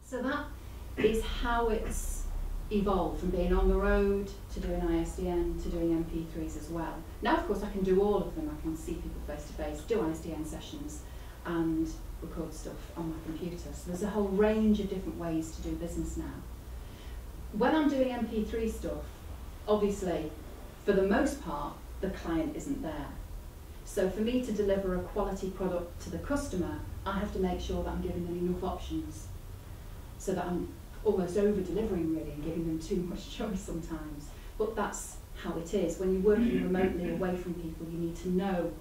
So that is how it's evolved from being on the road to doing ISDN to doing MP3s as well. Now, of course, I can do all of them. I can see people face to face, do ISDN sessions, and record stuff on my computer. So there's a whole range of different ways to do business now. When I'm doing MP3 stuff, obviously, for the most part, the client isn't there. So for me to deliver a quality product to the customer, I have to make sure that I'm giving them enough options so that I'm almost over-delivering really and giving them too much choice sometimes. But that's how it is. When you're working remotely away from people, you need to know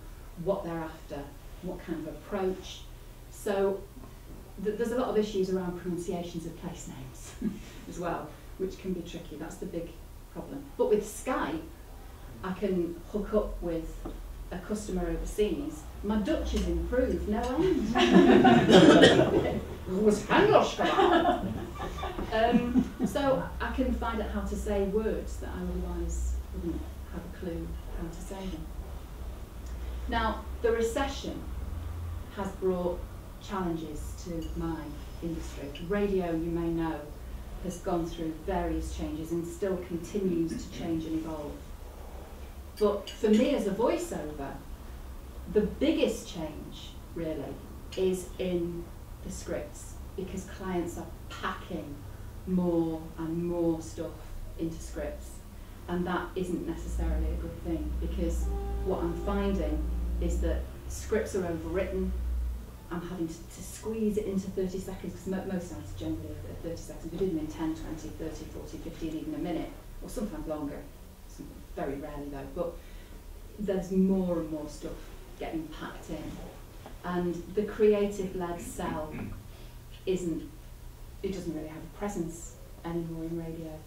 what they're after, what kind of approach. So there's a lot of issues around pronunciations of place names as well, which can be tricky. That's the big problem. But with Skype, I can hook up with a customer overseas. My Dutch has improved, no end. So I can find out how to say words that I otherwise wouldn't have a clue how to say them. Now, the recession has brought challenges to my industry. Radio, you may know, has gone through various changes and still continues to change and evolve. But for me as a voiceover, the biggest change really is in the scripts, because clients are packing more and more stuff into scripts, and that isn't necessarily a good thing, because what I'm finding is that scripts are overwritten. I'm having to squeeze it into 30 seconds, because most nights are generally at 30 seconds. We do them in 10, 20, 30, 40, 50, and even a minute, or sometimes longer. Very rarely though, but there's more and more stuff getting packed in, and the creative-led sell doesn't really have a presence anymore in radio,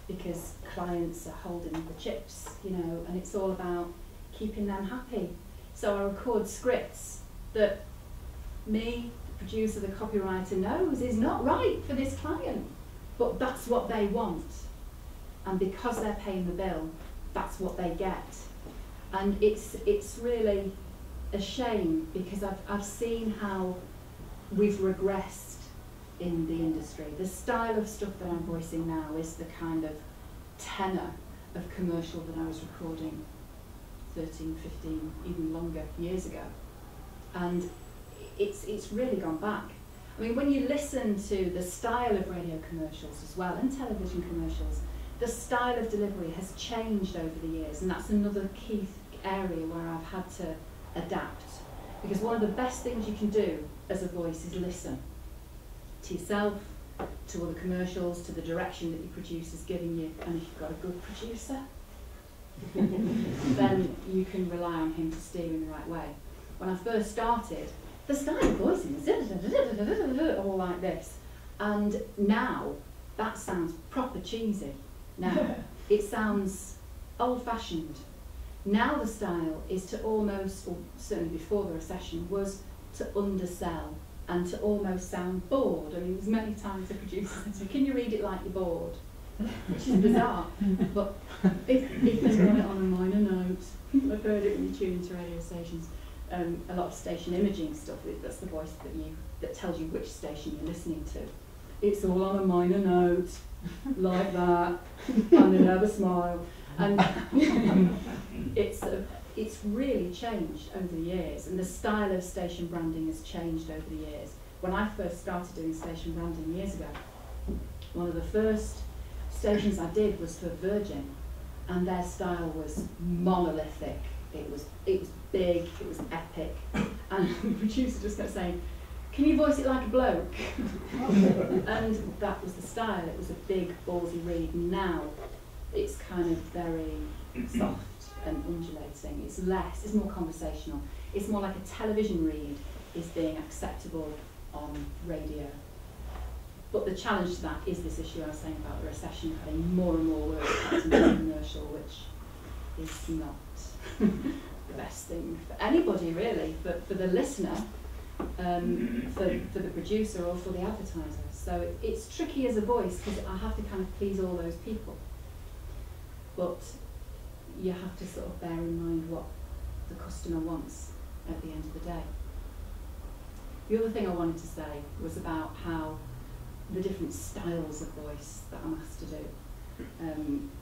because clients are holding the chips, you know, and it's all about keeping them happy. So I record scripts that me, the producer, the copywriter knows is not right for this client, but that's what they want, and because they're paying the bill, that's what they get. And it's really a shame, because I've seen how we've regressed in the industry. The style of stuff that I'm voicing now is the kind of tenor of commercial that I was recording 13, 15, even longer years ago. And it's really gone back. I mean, when you listen to the style of radio commercials as well, and television commercials, the style of delivery has changed over the years, and that's another key area where I've had to adapt. Because one of the best things you can do as a voice is listen to yourself, to all the commercials, to the direction that your producer's giving you, and if you've got a good producer, then you can rely on him to steer in the right way. When I first started, the style of voicing was all like this, and now that sounds proper cheesy. Now it sounds old-fashioned. Now the style is to almost, or certainly before the recession, was to undersell and to almost sound bored. I mean, there's many times the producer said to me, "Can you read it like you're bored?" Which is bizarre. But if they've got it on a minor note, I've heard it when you tune into radio stations. A lot of station imaging stuff, that's the voice that tells you which station you're listening to. It's all on a minor note, like that, and they never smile. And it's really changed over the years, and the style of station branding has changed over the years. When I first started doing station branding years ago, one of the first stations I did was for Virgin, and their style was monolithic. It was big, it was epic, and the producer just kept saying, "Can you voice it like a bloke?" And that was the style. It was a big, ballsy read. Now it's kind of very soft and undulating. It's more conversational. It's more like a television read is being acceptable on radio. But the challenge to that is this issue I was saying about the recession, having more and more words packed into the commercial, which is not the best thing for anybody really, but for the listener, for the producer, or for the advertiser. So it's tricky as a voice, because I have to kind of please all those people. But you have to sort of bear in mind what the customer wants at the end of the day. The other thing I wanted to say was about how the different styles of voice that I'm asked to do.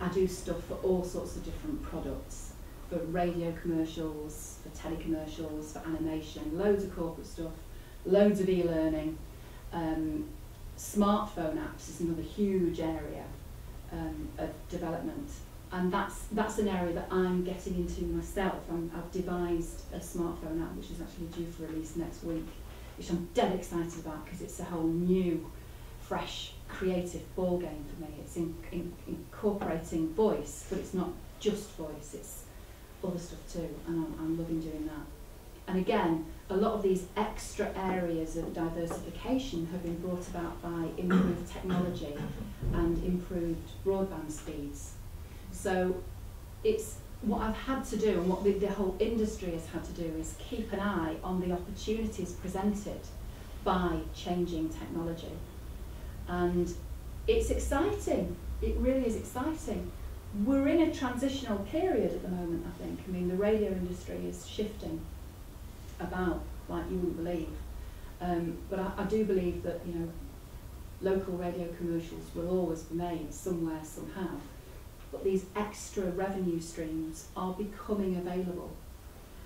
I do stuff for all sorts of different products, for radio commercials, for telecommercials, for animation, loads of corporate stuff, loads of e-learning. Smartphone apps is another huge area of development, and that's an area that I'm getting into myself. I've devised a smartphone app which is actually due for release next week, which I'm dead excited about because it's a whole new, fresh, creative ball game for me. It's incorporating voice, but it's not just voice, it's other stuff too, and I'm loving doing that. And again, a lot of these extra areas of diversification have been brought about by improved technology and improved broadband speeds. So it's what I've had to do, and what the whole industry has had to do, is keep an eye on the opportunities presented by changing technology. And it's exciting, it really is exciting. We're in a transitional period at the moment, I think. I mean, the radio industry is shifting about like you wouldn't believe. But I do believe that, you know, local radio commercials will always be made somewhere, somehow. But these extra revenue streams are becoming available.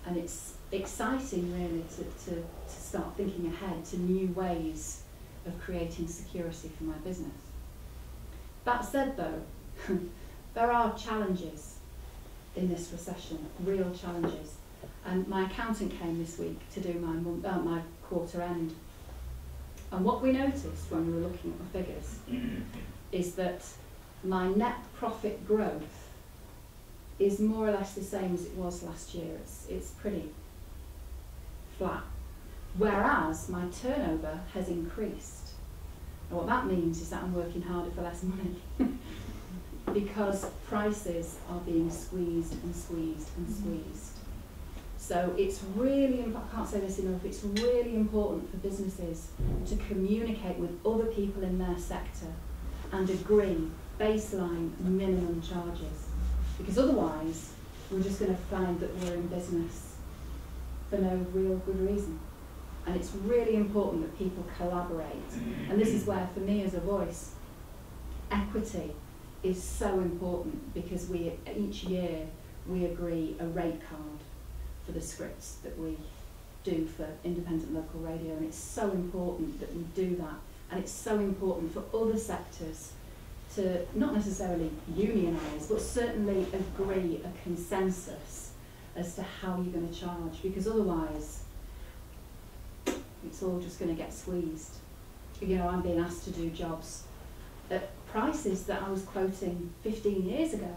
And it's exciting, really, to start thinking ahead to new ways of creating security for my business. That said, though, there are challenges in this recession, real challenges. And my accountant came this week to do my quarter end. And what we noticed when we were looking at the figures is that my net profit growth is more or less the same as it was last year. It's pretty flat. Whereas my turnover has increased. And what that means is that I'm working harder for less money because prices are being squeezed and squeezed and squeezed. So it's really, I can't say this enough, it's really important for businesses to communicate with other people in their sector and agree baseline minimum charges. Because otherwise, we're just going to find that we're in business for no real good reason. And it's really important that people collaborate. And this is where, for me as a voice, equity is so important, because each year we agree a rate card for the scripts that we do for independent local radio, and it's so important that we do that, and it's so important for other sectors to not necessarily unionise, but certainly agree a consensus as to how you're going to charge, because otherwise it's all just going to get squeezed. You know, I'm being asked to do jobs at prices that I was quoting 15 years ago.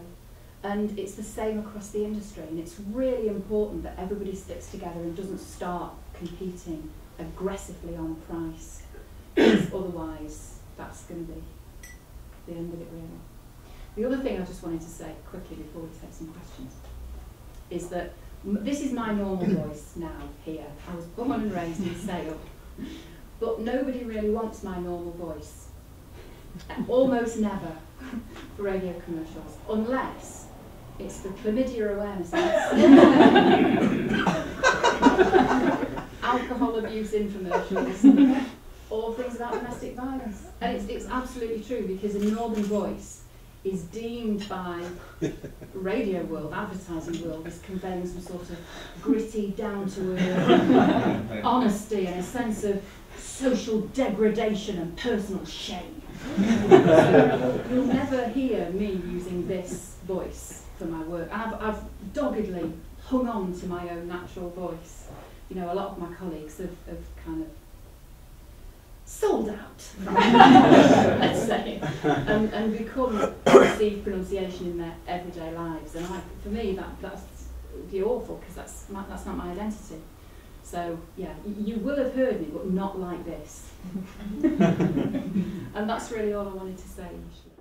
And it's the same across the industry, and it's really important that everybody sticks together and doesn't start competing aggressively on price, because otherwise that's going to be the end of it, really. The other thing I just wanted to say quickly before we take some questions is that this is my normal voice now here. I was born and raised in Sale, but nobody really wants my normal voice. Almost never for radio commercials, unless it's the chlamydia awareness, alcohol abuse infomercials, or things about domestic violence. And it's absolutely true, because a northern voice is deemed by radio world, advertising world, as conveying some sort of gritty, down-to-earth honesty and a sense of social degradation and personal shame. So you'll never hear me using this voice for my work. And I've doggedly hung on to my own natural voice. You know, a lot of my colleagues have kind of sold out, let's say, and become received pronunciation in their everyday lives. And for me, that's be awful, because that's not my identity. So yeah, you will have heard me, but not like this. And that's really all I wanted to say initially.